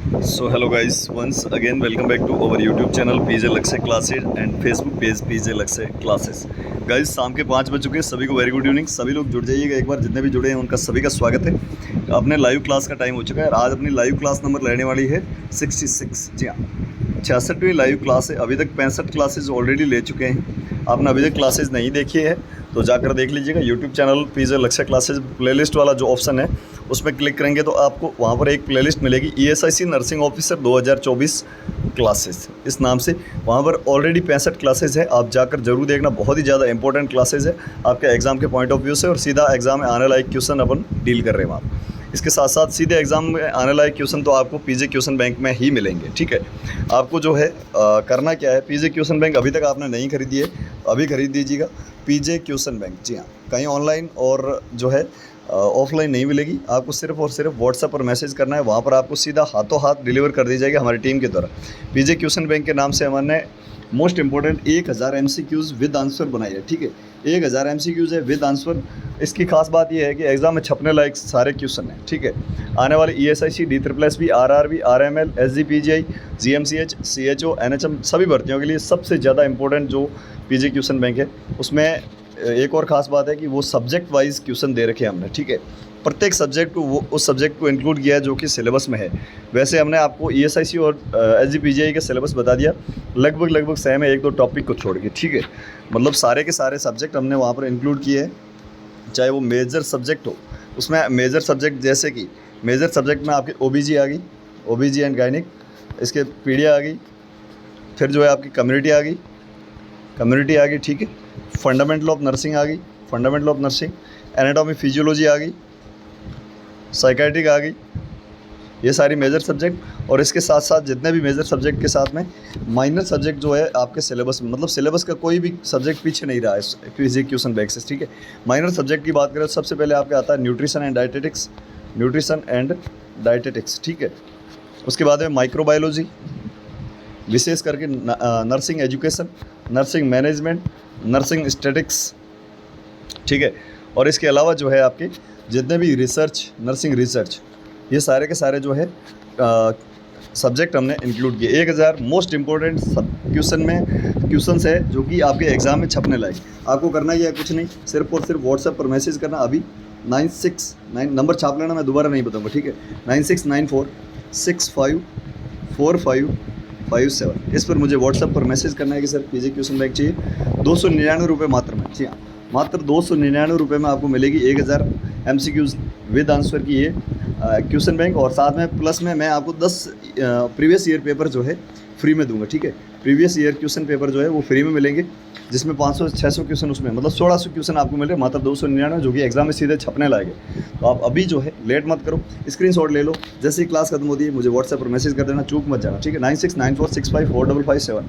So hello guys, once again welcome back to our YouTube channel PJ Lakshay Classes and Facebook page PJ Lakshay Classes. Guys शाम के 5 बज चुके हैं, सभी को वेरी गुड इवनिंग। सभी लोग जुड़ जाइएगा एक बार, जितने भी जुड़े हैं उनका सभी का स्वागत है। अपने लाइव क्लास का टाइम हो चुका है और आज अपनी लाइव क्लास नंबर लेने वाली है 66। जी हाँ, 66वीं लाइव क्लास है। अभी तक 65 क्लासेज ऑलरेडी ले चुके हैं। आपने अभी तक क्लासेज नहीं देखी है तो जाकर देख लीजिएगा। यूट्यूब चैनल पीजे लक्ष्य क्लासेज प्लेलिस्ट वाला जो ऑप्शन है उसमें क्लिक करेंगे तो आपको वहाँ पर एक प्लेलिस्ट मिलेगी ESIC नर्सिंग ऑफिसर 2024 क्लासेस इस नाम से। वहाँ पर ऑलरेडी 65 क्लासेज है, आप जाकर जरूर देखना। बहुत ही ज़्यादा इंपॉर्टेंट क्लासेज है आपके एग्ज़ाम के पॉइंट ऑफ व्यू से, और सीधा एग्ज़ाम में आने लायक क्वेश्चन अपन डील कर रहे हैं वहाँ। इसके साथ साथ सीधे एग्ज़ाम में आने लायक क्वेश्चन तो आपको पीजे क्वेश्चन बैंक में ही मिलेंगे। ठीक है, आपको जो है करना क्या है, पीजे क्वेश्चन बैंक अभी तक आपने नहीं खरीदी है, अभी खरीद दीजिएगा पीजे क्वेश्चन बैंक। जी हाँ, कहीं ऑनलाइन और जो है ऑफलाइन नहीं मिलेगी। आपको सिर्फ और सिर्फ व्हाट्सएप पर मैसेज करना है, वहाँ पर आपको सीधा हाथों हाथ डिलीवर कर दी जाएगी हमारी टीम के द्वारा। पीजे क्वेश्चन बैंक के नाम से हमने most important 1000 MCQs with answer बनाई है। ठीक है, 1000 MCQs है विद आंसर। इसकी खास बात यह है कि एग्ज़ाम में छपने लायक सारे क्वेश्चन हैं। ठीक है, आने वाले ESIC, DSSB, RRB, RML, SGPGI, GMCH, CHO, NHM सभी भर्तियों के लिए सबसे ज़्यादा इंपॉर्टेंट जो पीजे क्वेश्चन बैंक है, उसमें एक और ख़ास बात है कि वो सब्जेक्ट वाइज क्वेश्चन दे रखे हैं हमने। ठीक है, प्रत्येक सब्जेक्ट को वो उस सब्जेक्ट को इंक्लूड किया है जो कि सिलेबस में है। वैसे हमने आपको ESIC और SGPGI का सिलेबस बता दिया, लगभग सेम है, एक दो टॉपिक को छोड़ के। ठीक है, मतलब सारे के सारे सब्जेक्ट हमने वहाँ पर इंक्लूड किए हैं, चाहे वो मेजर सब्जेक्ट हो। उसमें मेजर सब्जेक्ट जैसे कि मेजर सब्जेक्ट में आपकी OBG आ गई, OBG एंड गायनिक, इसके पीडिया आ गई, फिर जो है आपकी कम्युनिटी आ गई। ठीक है, फंडामेंटल ऑफ नर्सिंग आ गई, fundamental of nursing, anatomy physiology आ गई, साइकेट्रिक आ गई। ये सारी मेजर सब्जेक्ट, और इसके साथ साथ जितने भी मेजर सब्जेक्ट के साथ में माइनर सब्जेक्ट जो है आपके सिलेबस में, मतलब सिलेबस का कोई भी सब्जेक्ट पीछे नहीं रहा है पीजे क्वेश्चन बैंक से। ठीक है, माइनर सब्जेक्ट की बात करें तो सबसे पहले आपके आता है न्यूट्रिशन एंड डाइटेटिक्स। ठीक है, उसके बाद में माइक्रोबायोलॉजी, विशेष करके nursing education, nursing management, nursing statics. ठीक है, और इसके अलावा जो है आपके जितने भी रिसर्च, नर्सिंग रिसर्च, ये सारे के सारे जो है सब्जेक्ट हमने इंक्लूड किए। 1000 मोस्ट इंपॉर्टेंट क्वेश्चन है जो कि आपके एग्ज़ाम में छपने लायक। आपको करना ही है कुछ नहीं, सिर्फ और सिर्फ व्हाट्सएप पर मैसेज करना। अभी 969 नंबर छाप लेना, मैं दोबारा नहीं बताऊँगा। ठीक है, 9694654557, इस पर मुझे व्हाट्सएप पर मैसेज करना है कि सर पीजे क्वेश्चन बैंक चाहिए। 299 रुपये मात्र में। जी हाँ, मात्र 299 रुपये में आपको मिलेगी 1000 MCQs विद आंसर की ये क्वेश्चन बैंक, और साथ में प्लस में मैं आपको 10 प्रीवियस ईयर पेपर जो है फ्री में दूंगा। ठीक है, प्रीवियस ईयर क्वेश्चन पेपर जो है वो फ्री में मिलेंगे, जिसमें 500-600 क्वेश्चन, उसमें मतलब 1600 क्वेश्चन आपको मिल रहे मात्र 299, जो कि एग्जाम में सीधे छपने लायक है। तो आप अभी जो है लेट मत करो, स्क्रीनशॉट ले लो, जैसे ही क्लास खत्म होती है मुझे व्हाट्सएप पर मैसेज कर देना, चूक मत जाना। ठीक है, 9694654557,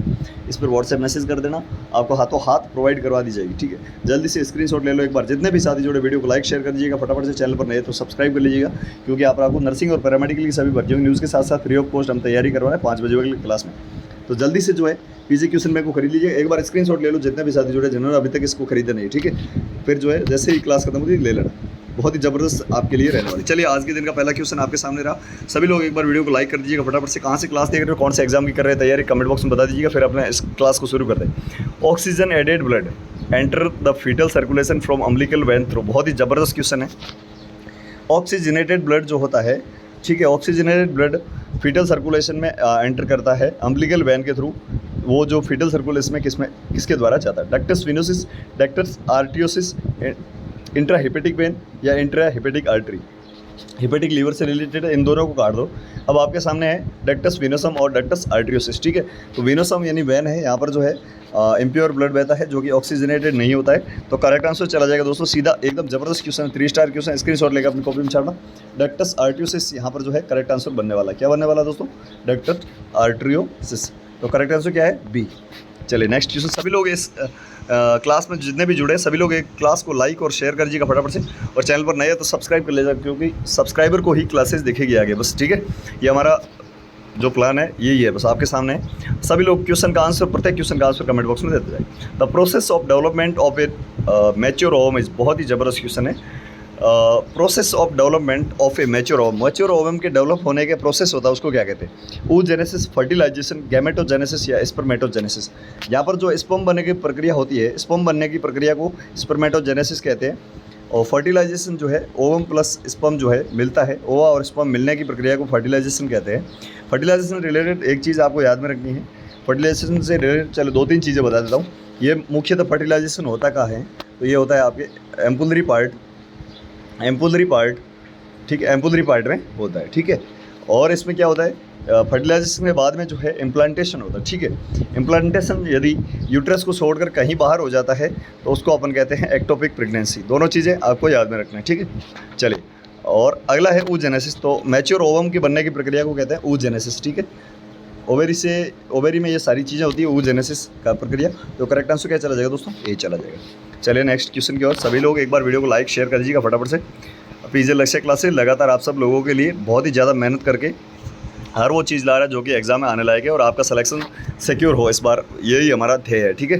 इस पर व्हाट्सएप मैसेज कर देना, आपको हाथों हाथ प्रोवाइड करवा दी जाएगी। ठीक है, जल्दी से स्क्रीनशॉट ले लो एक बार। जितने भी साथी जुड़े वीडियो को लाइक शेयर कर दीजिएगा, फटाफट से चैनल पर नए तो सब्सक्राइब कर लीजिएगा, क्योंकि आपको नर्सिंग और पैरामेडिकल की सभी भर्तियों की न्यूज़ के साथ साथ फ्री ऑफ कॉस्ट हम तैयारी करवा रहे हैं 5 बजे वाली क्लास में। तो जल्दी से जो है पीजे क्वेश्चन बैंक को खरीद लीजिए। एक बार स्क्रीनशॉट ले लो जितने भी साथी जुड़े जिन्होंने अभी तक इसको खरीदा नहीं। ठीक है, फिर जो है जैसे ही क्लास खत्म होती है ले लेना, बहुत ही ज़बरदस्त आपके लिए रहने वाली। चलिए, आज के दिन का पहला क्वेश्चन आपके सामने रहा। सभी लोग एक बार वीडियो को लाइक कर दीजिएगा फटाफट से। कहाँ से क्लास देख रहे हो, कौन से एग्जाम की कर रहे हैं तैयारी, कमेंट बॉक्स में बता दीजिएगा, फिर अपने इस क्लास को शुरू कर दें। Oxygen added blood enter the fetal circulation from umbilical vein through, बहुत ही ज़बरदस्त क्वेश्चन है। ऑक्सीजनेटेड ब्लड जो होता है, ठीक है, ऑक्सीजनेटेड ब्लड फीटल सर्कुलेशन में एंटर करता है अम्बिलिकल वेन के थ्रू। वो जो फीटल सर्कुलेशन में किसके द्वारा जाता है, ductus venosus, ductus arteriosus, intra hepatic vein या intra hepatic artery. Hepatic liver से रिलेटेड इन दोनों को काट दो। अब आपके सामने है डक्टस वेनोसम और डक्टस आर्टियोसिस। ठीक है, तो वेनोसम यानी वेन है, यहाँ पर जो है इम्प्योर ब्लड बहता है जो कि ऑक्सीजनेटेड नहीं होता है। तो करेक्ट आंसर चला जाएगा दोस्तों सीधा, एकदम जबरदस्त क्वेश्चन, 3 स्टार क्वेश्चन, स्क्रीनशॉट लेकर अपनी कॉपी में छाड़ना। डक्टस आर्टियोसिस यहाँ पर जो है करेक्ट आंसर बनने वाला, क्या बनने वाला दोस्तों, डक्टस आर्टियोसिस। तो करेक्ट आंसर क्या है, बी। चलिए नेक्स्ट क्वेश्चन। सभी लोग इस क्लास में जितने भी जुड़े हैं सभी लोग एक क्लास को लाइक और शेयर कर दीजिएगा फटाफट से, और चैनल पर नए है तो सब्सक्राइब कर लीजिएगा, क्योंकि सब्सक्राइबर को ही क्लासेस दिखेगी आगे बस। ठीक है, ये हमारा जो प्लान है यही है, बस आपके सामने है। सभी लोग क्वेश्चन का आंसर, प्रत्येक क्वेश्चन का आंसर कमेंट बॉक्स में देते जाए। The process of development of A mature ovum is, बहुत ही ज़बरदस्त क्वेश्चन है। Process of development of A mature ovum, mature ovum के डेवलप होने के प्रोसेस होता है उसको क्या कहते हैं? oogenesis, फर्टिलाइजेशन, गैमेटोजेनेसिस या स्पर्मेटोजेनेसिस। यहाँ पर जो स्पर्म बनने की प्रक्रिया होती है, स्पर्म बनने की प्रक्रिया को स्पर्मेटोजेनेसिस कहते हैं। और फर्टिलाइजेशन जो है ओवम प्लस स्पर्म जो है मिलता है, ओवा और स्पर्म मिलने की प्रक्रिया को फर्टिलाइजेशन कहते हैं। फर्टिलाइजेशन रिलेटेड एक चीज़ आपको याद में रखनी है, फर्टिलाइजेशन से रिलेटेड चलो 2-3 चीज़ें बता देता हूँ। ये मुख्यतः फर्टिलाइजेशन होता कहाँ है? तो ये होता है आपके एम्पुलरी पार्ट, ठीक है, एम्पुलरी पार्ट में होता है, ठीक है। और इसमें क्या होता है, फर्टिलाइजेशन के बाद में जो है इम्प्लांटेशन होता है, ठीक है। इम्प्लांटेशन यदि यूट्रस को छोड़कर कहीं बाहर हो जाता है तो उसको अपन कहते हैं एक्टोपिक प्रेगनेंसी। दोनों चीज़ें आपको याद में रखना है, ठीक है। चलिए, और अगला है oogenesis। तो मैच्योर ओवम के बनने की प्रक्रिया को कहते हैं oogenesis, ठीक है। ओवेरी में ये सारी चीज़ें होती है oogenesis का प्रक्रिया। तो करेक्ट आंसर क्या चला जाएगा दोस्तों? ए चला जाएगा। चलिए नेक्स्ट क्वेश्चन की ओर। सभी लोग एक बार वीडियो को लाइक शेयर कर दीजिएगा फटाफट से। पीजे लक्ष्य क्लासेस लगातार आप सब लोगों के लिए बहुत ही ज़्यादा मेहनत करके हर वो चीज़ ला रहा है जो कि एग्जाम में आने लायक है और आपका सिलेक्शन सिक्योर हो इस बार, यही हमारा ध्येय है, ठीक है।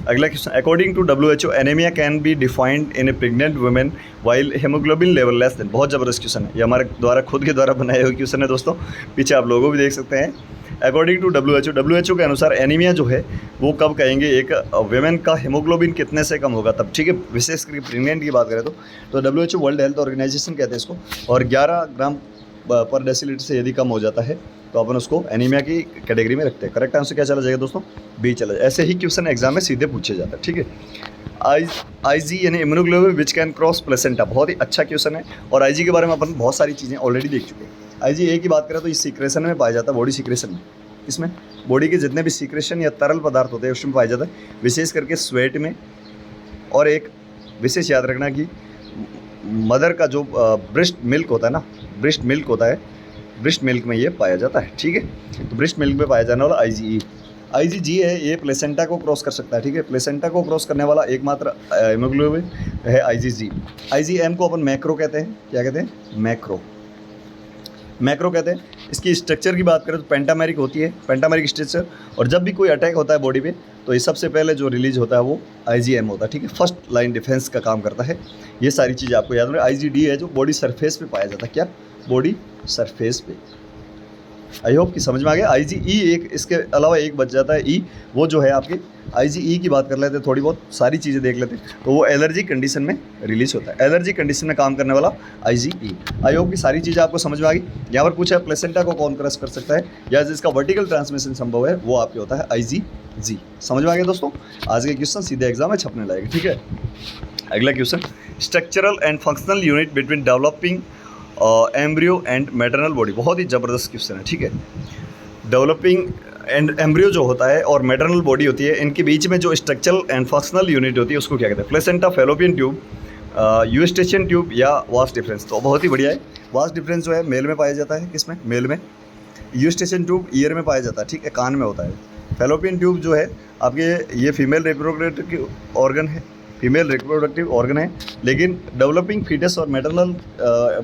अगला question, according to WHO anaemia can be defined in a pregnant women while haemoglobin level less than. बहुत ज़बरदस्त क्वेश्चन है, ये हमारे द्वारा खुद के द्वारा बनाए हुए क्वेश्चन है दोस्तों, पीछे आप लोगों भी देख सकते हैं। अकॉर्डिंग टू WHO के अनुसार एनीमिया जो है वो कब कहेंगे एक वेमेन का हेमोग्लोबिन कितने से कम होगा तब, ठीक है। विशेष करके प्रेग्नेंट की बात करें तो WHO वर्ल्ड हेल्थ ऑर्गेनाइजेशन कहते हैं इसको। और 11 ग्राम पर डेसीलीटर से यदि कम हो जाता है तो अपन उसको एनीमिया की कैटेगरी में रखते हैं। करेक्ट आंसर क्या चला जाएगा दोस्तों? बी चला जाएगा। ऐसे ही क्वेश्चन एग्जाम में सीधे पूछे जाता है, ठीक है। IG यानी immunoglobulin which can cross placenta, बहुत ही अच्छा क्वेश्चन है। और IG के बारे में अपन बहुत सारी चीज़ें ऑलरेडी देख चुके हैं। IG ए की बात करें तो इस सीक्रेशन में पाया जाता है, बॉडी सीक्रेशन में। इसमें बॉडी के जितने भी सीक्रेशन या तरल पदार्थ होते हैं उसमें पाया जाता है, विशेष करके स्वेट में। और एक विशेष याद रखना कि मदर का जो ब्रेस्ट मिल्क होता है ना, ब्रेस्ट मिल्क होता है, ब्रेस्ट मिल्क में ये पाया जाता है, ठीक है। तो ब्रेस्ट मिल्क में पाया जाने वाला IgE। IgG है, ये प्लेसेंटा को क्रॉस कर सकता है, ठीक है। प्लेसेंटा को क्रॉस करने वाला एकमात्र हेमोग्लोबिन है IgG। IgM को अपन मैक्रो कहते हैं। क्या कहते हैं? मैक्रो कहते हैं। इसकी स्ट्रक्चर की बात करें तो पेंटामेरिक होती है, पेंटामेरिक स्ट्रक्चर। और जब भी कोई अटैक होता है बॉडी पे तो ये सबसे पहले जो रिलीज होता है वो IgM होता है, ठीक है। फर्स्ट लाइन डिफेंस का काम करता है। ये सारी चीज़ें आपको याद रखना। IgD है जो बॉडी सरफेस पे पाया जाता है। क्या? बॉडी सरफेस पे। आई होप कि समझ में आ गया। IgE एक, इसके अलावा एक बच जाता है E, वो जो है आपके IgE की बात कर लेते हैं, थोड़ी बहुत सारी चीज़ें देख लेते हैं। तो वो एलर्जी कंडीशन में रिलीज होता है, एलर्जी कंडीशन में काम करने वाला IgE। आई होप कि सारी चीज़ें आपको समझ में आ गई। यहाँ पर पूछा है प्लेसेंटा को कौन क्रॉस कर सकता है या जिसका वर्टिकल ट्रांसमिशन संभव है, वो आपके होता है IgG। समझ में आ गया दोस्तों? आज के क्वेश्चन सीधे एग्जाम में छपने लायक, ठीक है। अगला question, structural and functional unit between developing embryo and maternal body. बहुत ही ज़बरदस्त क्वेश्चन है, ठीक है। डेवलपिंग एंड एम्ब्रियो जो होता है और मैटरनल बॉडी होती है, इनके बीच में जो स्ट्रक्चरल एंड फंक्शनल यूनिट होती है उसको क्या कहते हैं? Placenta, fallopian tube, Eustachian tube या वास्ट डिफरेंस। तो बहुत ही बढ़िया है। वास्ट डिफरेंस जो है मेल में पाया जाता है, किसमें? मेल में। यूस्टेशियन ट्यूब ईयर में पाया जाता है, ठीक है, कान में होता है। फैलोपियन ट्यूब जो है आपके ये फीमेल रिप्रोडक्टिव ऑर्गन है, फीमेल रिप्रोडक्टिव ऑर्गन है। लेकिन डेवलपिंग फीटस और मैटरनल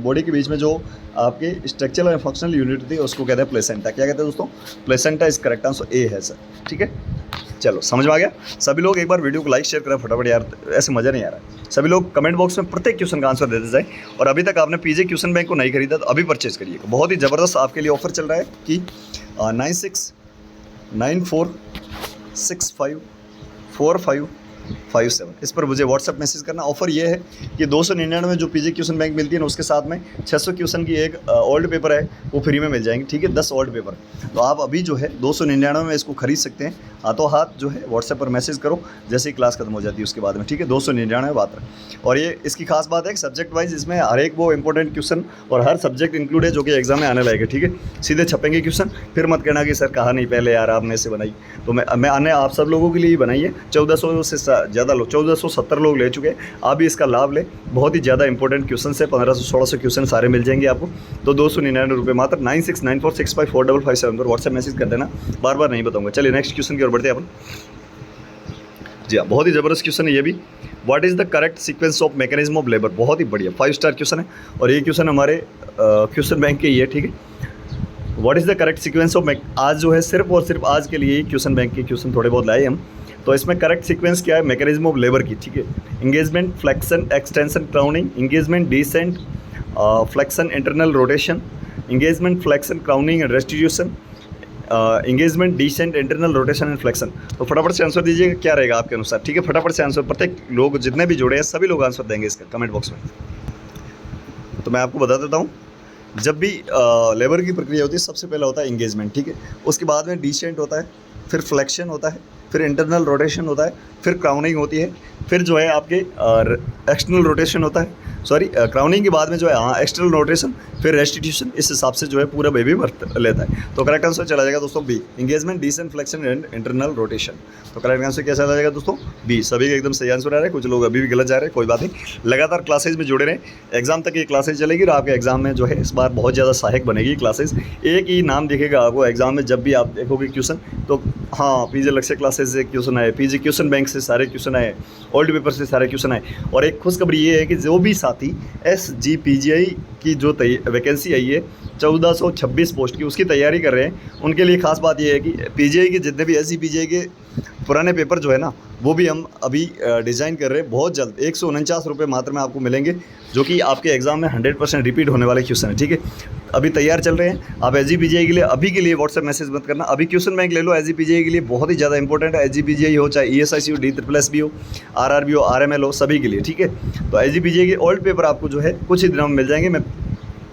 बॉडी के बीच में जो आपके स्ट्रक्चरल और फंक्शनल यूनिट थी उसको कहते हैं प्लेसेंटा। क्या कहते हैं दोस्तों? प्लेसेंटा। इस करेक्ट आंसर ए है सर, ठीक है। चलो समझ में आ गया। सभी लोग एक बार वीडियो को लाइक शेयर करें फटाफट यार, ऐसे मज़ा नहीं आ रहा है। सभी लोग कमेंट बॉक्स में प्रत्येक क्वेश्चन का आंसर देते जाए। और अभी तक आपने पीजे क्वेश्चन बैंक को नहीं खरीदा तो अभी परचेज करिए। बहुत ही ज़बरदस्त आपके लिए ऑफर चल रहा है कि 9694654557 इस पर मुझे व्हाट्सएप मैसेज करना। ऑफर ये है कि 299 में जो पीजे क्वेश्चन बैंक मिलती है ना, उसके साथ में 600 क्वेश्चन की एक ओल्ड पेपर है वो फ्री में मिल जाएंगे, ठीक है। 10 ओल्ड पेपर। तो आप अभी जो है 299 में इसको खरीद सकते हैं। हाथों हाथ जो है व्हाट्सएप पर मैसेज करो जैसे ही क्लास खत्म हो जाती है उसके बाद में, ठीक है। 299 बात है। और ये इसकी खास बात है सब्जेक्ट वाइज इसमें हर एक वो इंपॉर्टेंट क्वेश्चन और हर सब्जेक्ट इंक्लूड है जो कि एग्जाम में आने लगेगा, ठीक है। सीधे छपेंगे क्वेश्चन, फिर मत कहना कि सर कहा नहीं पहले यार आपने इसे बनाई। तो मैंने आप सब लोगों के लिए ही बनाई है। 1400 से ज़्यादा लोग, 1470 लोग ले चुके हैं। आप भी इसका लाभ लें। बहुत ही ज़्यादा इंपॉर्टेंट क्वेश्चन है, 1500-1600 क्वेश्चन सारे मिल जाएंगे आपको। तो 299 रुपये मात्र। 9694654557 पर व्हाट्सएप मैसेज कर देना, बार बार नहीं बताऊंगा। चलिए नेक्स्ट क्वेश्चन की ओर बढ़ते हैं अपन। जी हाँ, बहुत ही ज़बरदस्त क्वेश्चन है ये भी। What is the correct sequence of mechanism of labour. बहुत ही बढ़िया 5 स्टार क्वेश्चन है और ये क्वेश्चन हमारे क्वेश्चन बैंक के ही है, ठीक है। What is the correct sequence of आज जो है सिर्फ और सिर्फ आज के लिए क्वेश्चन बैंक के क्वेश्चन थोड़े बहुत लाए हम। तो इसमें करेक्ट सीक्वेंस क्या है, मैकेनिज्म ऑफ लेबर की, ठीक है। Engagement, flexion, extension, crowning, engagement, descent, flexion, internal rotation, engagement, flexion, crowning and restitution, engagement, descent, internal rotation and flexion. तो फटाफट से आंसर दीजिएगा क्या रहेगा आपके अनुसार, ठीक है। फटाफट से आंसर, प्रत्येक लोग जितने भी जुड़े हैं सभी लोग आंसर देंगे इसका कमेंट बॉक्स में। तो मैं आपको बता देता हूँ, जब भी लेबर की प्रक्रिया होती है सबसे पहला होता है इंगेजमेंट, ठीक है। उसके बाद में डिसेंट होता है, फिर फ्लेक्शन होता है, फिर इंटरनल रोटेशन होता है, फिर क्राउनिंग होती है, फिर जो है आपके एक्सटर्नल रोटेशन होता है, सॉरी क्राउनिंग के बाद में जो है एक्सटर्नल रोटेशन, फिर रेस्टिट्यूशन। इस हिसाब से जो है पूरा बेबी वर्त लेता है। तो करेक्ट आंसर चला जाएगा दोस्तों B, engagement, descent, flexion and internal rotation. तो करेक्ट आंसर क्या चला जाएगा दोस्तों, बी। सभी का एकदम सही आंसर आ रहा है, कुछ लोग अभी भी गलत जा रहे हैं, कोई बात नहीं। लगातार क्लासेज में जुड़े रहें, एग्जाम तक ये क्लासेज चलेगी और आपके एग्जाम में जो है इस बार बहुत ज़्यादा सहायक बनेगी क्लासेज। एक ही नाम दिखेगा आपको एग्जाम में, जब भी आप देखोगे क्वेश्चन तो हाँ पीजे लक्ष्य क्लासेज से क्वेश्चन आए, पीजे क्वेश्चन बैंक से सारे क्वेश्चन आए, ओल्ड पेपर से सारे क्वेश्चन आए। और एक खुशखबरी ये है कि जो भी साथी SGPGI की जो वैकेंसी आई है 1426 पोस्ट की, उसकी तैयारी कर रहे हैं, उनके लिए खास बात ये है कि PGI के जितने भी SGPGI के पुराने पेपर जो है ना, वो भी हम अभी डिज़ाइन कर रहे हैं। बहुत जल्द 149 रुपये मात्र में आपको मिलेंगे, जो कि आपके एग्ज़ाम में 100% रिपीट होने वाले क्वेश्चन है, ठीक है। अभी तैयार चल रहे हैं आप SGPGI के लिए। अभी के लिए व्हाट्सएप मैसेज मत करना, अभी क्वेश्चन बैंक ले लो SGPGI के लिए, बहुत ही ज़्यादा इंपॉर्टेंट है। SGPGI हो चाहे ESIC हो, DSSS हो, RRB हो, RML हो, सभी के लिए, ठीक है। तो SGPGI के ओल्ड पेपर आपको जो है कुछ ही दिनों में मिल जाएंगे। मैं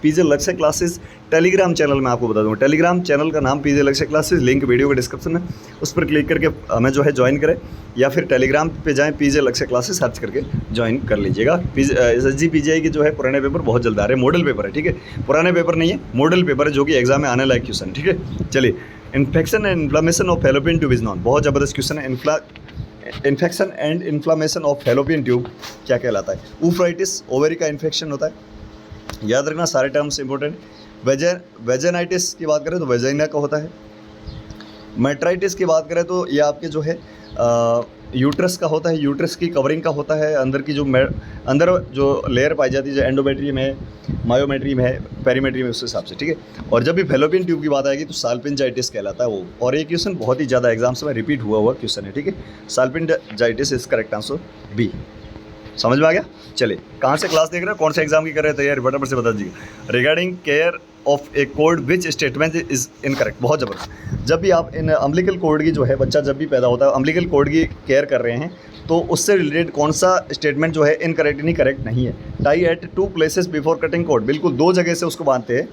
पीजे लक्ष्य क्लासेस टेलीग्राम चैनल में आपको बता दूँगा, टेलीग्राम चैनल का नाम पीजे लक्ष्य क्लासेस, लिंक वीडियो के डिस्क्रिप्शन में, उस पर क्लिक करके हमें जो है ज्वाइन करें, या फिर टेलीग्राम पे जाएं, पीजे लक्ष्य क्लासेस सर्च करके ज्वाइन कर लीजिएगा। SGPGI के जो है पुराने पेपर बहुत जल्द आ रहे हैं, मॉडल पेपर है, ठीक है। पुराने पेपर नहीं है, मॉडल पेपर है, जो कि एग्जाम में आने लायक क्वेश्चन, ठीक है। चलिए, infection and inflammation of fallopian tube is non, बहुत ज़बरदस्त क्वेश्चन है। Infection and inflammation of fallopian tube क्या कहलाता है? ऊफ्राइटिस, ओवरी का इन्फेक्शन होता है, याद रखना सारे टर्म्स इंपॉर्टेंट। वेजेनाइटिस की बात करें तो वेजाइना का होता है। मेट्राइटिस की बात करें तो ये आपके जो है यूट्रस का होता है, यूट्रस की कवरिंग का होता है, अंदर की जो अंदर जो लेयर पाई जाती है, जो एंडोमेट्रियम है, मायोमेट्रियम है, पेरीमेट्रियम है, उस हिसाब से, ठीक है। और जब भी फैलोपियन ट्यूब की बात आएगी तो साल्पिंजाइटिस कहलाता है वो। और ये क्वेश्चन बहुत ही ज़्यादा एग्जाम्स में रिपीट हुआ क्वेश्चन है, ठीक है। साल्पिंजाइटिस इज करेक्ट आंसर बी। समझ में आ गया? चलिए, कहाँ से क्लास देख रहे हो, कौन से एग्जाम की कर रहे हैं तैयारी, फटाफट से बता दीजिए। Regarding care of A code which statement is incorrect, बहुत ज़बरदस्त। जब भी आप इन अम्बिलिकल कोड की जो है, बच्चा जब भी पैदा होता है अम्बिलिकल कोड की केयर कर रहे हैं, तो उससे रिलेटेड कौन सा स्टेटमेंट जो है इनकरेक्ट नहीं करेक्ट नहीं है। Tie at 2 places before cutting cord, बिल्कुल 2 जगह से उसको बांधते हैं।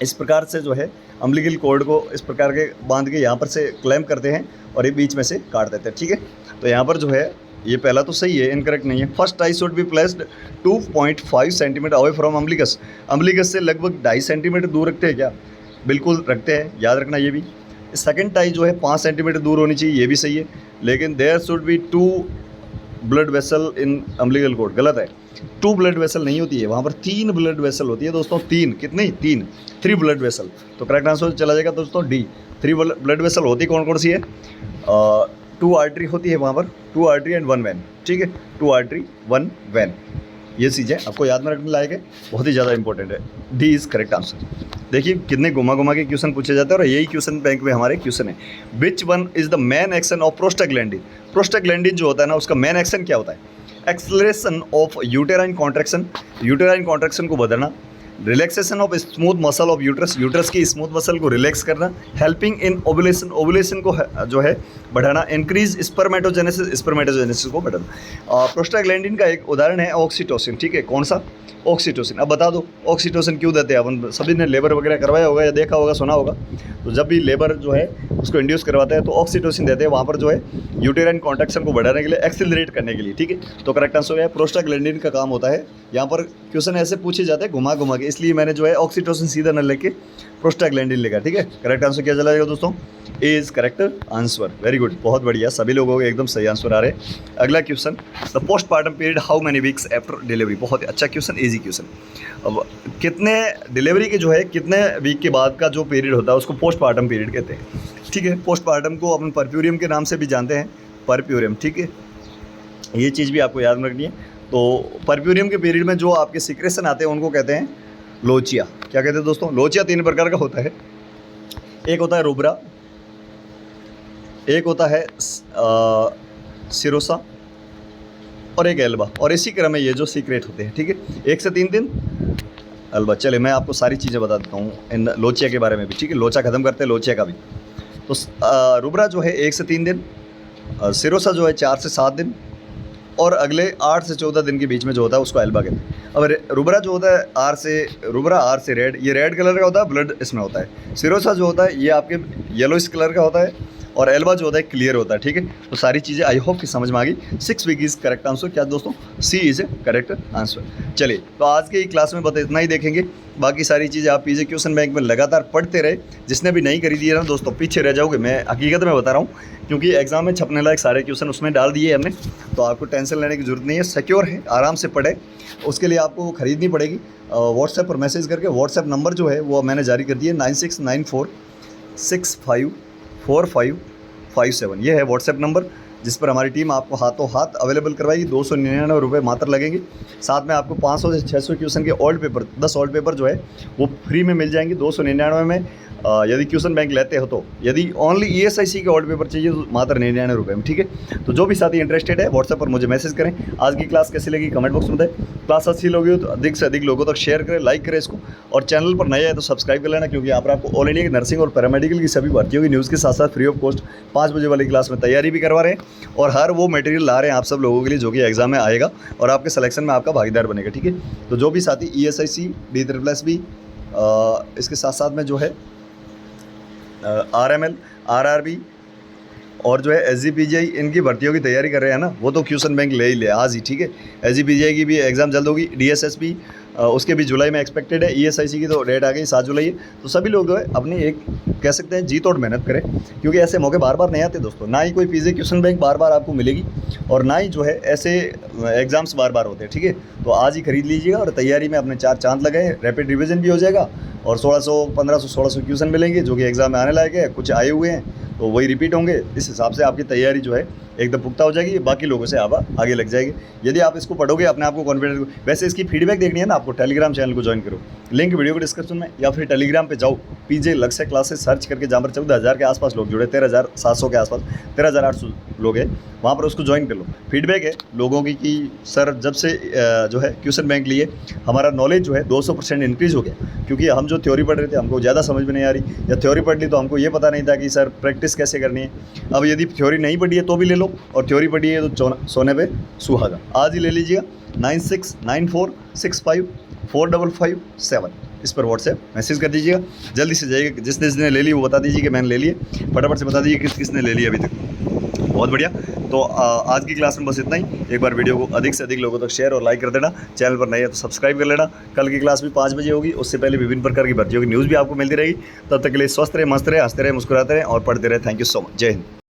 इस प्रकार से जो है अम्बिलिकल कोड को इस प्रकार के बांध के यहाँ पर से क्लैम्प करते हैं और ये बीच में से काट देते हैं, ठीक है। तो यहाँ पर जो है ये पहला तो सही है, इनकरेक्ट नहीं है। First tie should be placed 2.5 centimetre away from umbilicus, umbilicus से लगभग 2.5 सेंटीमीटर दूर रखते हैं क्या? बिल्कुल रखते हैं, याद रखना ये भी। सेकंड टाई जो है 5 सेंटीमीटर दूर होनी चाहिए, ये भी सही है। लेकिन there should be 2 blood vessel in umbilical cord, गलत है। 2 ब्लड वेसल नहीं होती है, वहाँ पर 3 ब्लड वेसल होती है दोस्तों, 3 कितनी 3 ब्लड वेसल। तो करेक्ट आंसर चला जाएगा दोस्तों डी। 3 ब्लड वेसल होती कौन कौन सी है? 2 आर्टरी होती है वहाँ पर, 2 आर्टरी एंड 1 वैन, ठीक है। 2 आर्टरी 1 वैन, ये चीज़ें आपको याद में रखने लायक है, बहुत ही ज़्यादा इंपॉर्टेंट है। D is correct answer. देखिए कितने घुमा के क्वेश्चन पूछे जाते हैं और यही क्वेश्चन बैंक में हमारे क्वेश्चन है। Which one is the main action of prostaglandin? Prostaglandin जो होता है ना, उसका मेन एक्शन क्या होता है? Acceleration of uterine contraction, uterine contraction को बढ़ाना, relaxation of smooth muscle of uterus, uterus की स्मूथ मसल को रिलैक्स करना, हेल्पिंग इन ओवुलेशन, ओवुलेशन को जो है बढ़ाना, इंक्रीज स्पर्मेटोजेनेसिस, स्पर्मेटोजेनेसिस को बढ़ाना। प्रोस्टाग्लैंडिन का एक उदाहरण है ऑक्सीटोसिन, ठीक है। कौन सा? ऑक्सीटोसिन। अब बता दो ऑक्सीटोसिन क्यों देते हैं? अपन सभी ने लेबर वगैरह करवाया होगा या देखा होगा, सुना होगा। तो जब भी लेबर जो है उसको इंड्यूस करवाते हैं तो ऑक्सीटोसिन देते हैं, वहाँ पर जो है यूटेराइन कॉन्ट्रैक्शन को बढ़ाने के लिए, एक्सेलरेट करने के लिए, ठीक है। तो करेक्ट आंसर है प्रोस्टाग्लैंडिन का काम होता है। यहाँ पर क्वेश्चन ऐसे पूछे जाते हैं घुमा के, इसलिए मैंने जो है ऑक्सीटोसिन सीधा न लेके प्रोस्टाग्लैंडिन लिखा, ठीक है। करेक्ट आंसर क्या चला जाएगा दोस्तों? A is correct answer. Very good, बहुत बढ़िया, सभी लोगों के एकदम सही आंसर आ रहे हैं। अगला question, the postmortem period how many weeks after delivery, बहुत ही अच्छा क्वेश्चन, इजी क्वेश्चन। अब कितने डिलीवरी के जो है कितने वीक के बाद का जो पीरियड होता है उसको पोस्टमार्टम पीरियड कहते हैं, ठीक है। पोस्टमार्टम को अपन परप्यूरियम के नाम से भी जानते हैं, परप्यूरियम, ठीक है। ये चीज़ भी आपको याद रखनी है। तो परप्यूरियम के पीरियड में जो आपके सीक्रेशन आते हैं उनको कहते हैं लोचिया। क्या कहते हैं दोस्तों? लोचिया 3 प्रकार का होता है। एक होता है रुब्रा, एक होता है सिरोसा और एक एल्बा, और इसी क्रम में ये जो सीक्रेट होते हैं, ठीक है। 1 से 3 दिन एल्बा। चले मैं आपको सारी चीज़ें बता देता हूँ इन लोचिया के बारे में भी, ठीक है। लोचा ख़त्म करते हैं, लोचिया का भी। तो रुब्रा जो है 1 से 3 दिन, सिरोसा जो है 4 से 7 दिन, और अगले 8 से 14 दिन के बीच में जो होता है उसको एल्बा कहते हैं। अब रुब्रा जो होता है रुब्रा आर से रेड, ये रेड कलर का होता है, ब्लड इसमें होता है। सिरोसा जो होता है ये आपके येलोइश कलर का होता है, और एल्बा जो होता है क्लियर होता है, ठीक है। तो सारी चीज़ें आई होप कि समझ में आ गई। 6 वीक इज़ करेक्ट आंसर। क्या दोस्तों? सी इज़ ए करेक्ट आंसर। चलिए, तो आज के क्लास में बस इतना ही देखेंगे। बाकी सारी चीज़ें आप पीजे क्वेश्चन बैंक में लगातार पढ़ते रहे। जिसने भी नहीं करी दी है ना दोस्तों, पीछे रह जाओगे, मैं हकीकत में बता रहा हूँ, क्योंकि एग्जाम में छपने लायक सारे क्वेश्चन उसमें डाल दिए हमने। तो आपको टेंशन लेने की जरूरत नहीं है, सिक्योर है, आराम से पढ़े। उसके लिए आपको खरीदनी पड़ेगी। व्हाट्सएप पर मैसेज करके, व्हाट्सएप नंबर जो है वो मैंने जारी कर दिया, 9694654557। ये है व्हाट्सएप नंबर, जिस पर हमारी टीम आपको हाथों हाथ अवेलेबल करवाएगी। 299 रुपये मात्र लगेंगे। साथ में आपको 500 से 600 क्वेश्चन के ओल्ड पेपर, 10 ओल्ड पेपर जो है वो फ्री में मिल जाएंगे 299 में। यदि क्वेश्चन बैंक लेते हो तो, यदि ओनली ESIC के ओल्ड पेपर चाहिए तो मात्र 99 रुपये में, ठीक है। तो जो भी साथी इंटरेस्टेड है व्हाट्सएप पर मुझे मैसेज करें। आज की क्लास कैसी लगी कमेंट बॉक्स में बताएं। क्लास अच्छी लगी हो तो अधिक से अधिक लोगों तक शेयर करें, लाइक करें इसको, और चैनल पर नए है तो सब्सक्राइब कर लेना, क्योंकि यहाँ पर आपको ऑल इंडिया की नर्सिंग और पैरामेडिकल की सभी भर्तियों की न्यूज़ के साथ साथ फ्री ऑफ कॉस्ट 5 बजे वाली क्लास में तैयारी भी करवा रहे हैं, और हर वो मटेरियल ला रहे हैं आप सब लोगों के लिए जो कि एग्जाम में आएगा और आपके सिलेक्शन में आपका भागीदार बनेगा, ठीक है। तो जो भी साथी ESIC, DSSB, इसके साथ साथ में जो है RML, RRB और जो है SGPGI, इनकी भर्तियों की तैयारी कर रहे हैं ना, वो तो क्वेश्चन बैंक ले ही ले आज ही, ठीक है। SGPGI की भी एग्ज़ाम जल्द होगी, DSSB उसके भी जुलाई में एक्सपेक्टेड है, ESIC की तो डेट आ गई 7 जुलाई है। तो सभी लोग जो है अपनी एक कह सकते हैं जी तोड़ मेहनत करें, क्योंकि ऐसे मौके बार बार नहीं आते दोस्तों। ना ही कोई पीजे क्वेश्चन बैंक बार बार आपको मिलेगी, और ना ही जो है ऐसे एग्ज़ाम्स बार बार होते हैं, ठीक है। तो आज ही खरीद लीजिएगा और तैयारी में अपने 4 चांद लगाएं। रैपिड रिविजन भी हो जाएगा, और 1600, 1500, 1600 क्वेश्चन मिलेंगे जो कि एग्ज़ाम में आने लायक है। कुछ आए हुए हैं तो वही रिपीट होंगे। इस हिसाब से आपकी तैयारी जो है एकदम पुख्ता हो जाएगी, बाकी लोगों से आप आगे लग जाएगी यदि आप इसको पढ़ोगे, अपने आप को कॉन्फिडेंस। वैसे इसकी फीडबैक देखनी है ना आपको, टेलीग्राम चैनल को ज्वाइन करो, लिंक वीडियो के डिस्क्रिप्शन में, या फिर टेलीग्राम पे जाओ, पीजे लक्ष्य क्लासेस सर्च करके, जहाँ पर 14,000 के आसपास लोग जुड़े, 13,700 के आसपास, 13,800 लोग हैं वहाँ पर, उसको ज्वाइन कर लो। फीडबैक है लोगों की कि सर जब से जो है क्वेश्चन बैंक लिए हमारा नॉलेज जो है 200% इंक्रीज़ हो गया, क्योंकि हम जो थ्योरी पढ़ रहे थे हमको ज़्यादा समझ में नहीं आ रही, या थ्योरी पढ़ ली तो हमको ये पता नहीं था कि सर प्रैक्टिस कैसे करनी है। अब यदि थ्योरी नहीं पढ़ी है तो भी ले लो, और थ्योरी पढ़ी है तो सोने पे सुहागा। आज ही ले लीजिएगा 9694654557, इस पर व्हाट्सएप मैसेज कर दीजिएगा। जल्दी से जाइएगा, जिसने ले ली वो बता दीजिए कि मैंने ले लिए, फटाफट से बता दीजिए किसने ले लिया अभी तक। बहुत बढ़िया। तो आज की क्लास में बस इतना ही। एक बार वीडियो को अधिक से अधिक लोगों तक शेयर और लाइक कर देना। चैनल पर नए है तो सब्सक्राइब कर लेना। कल की क्लास भी 5 बजे होगी, उससे पहले विभिन्न प्रकार की भर्तियों की न्यूज़ भी आपको मिलती रहेगी। तब तक के लिए स्वस्थ रहे, मस्त रहे, हंसते रहे, मुस्कुराते रहे और पढ़ते रहे। Thank you so much. जय हिंद।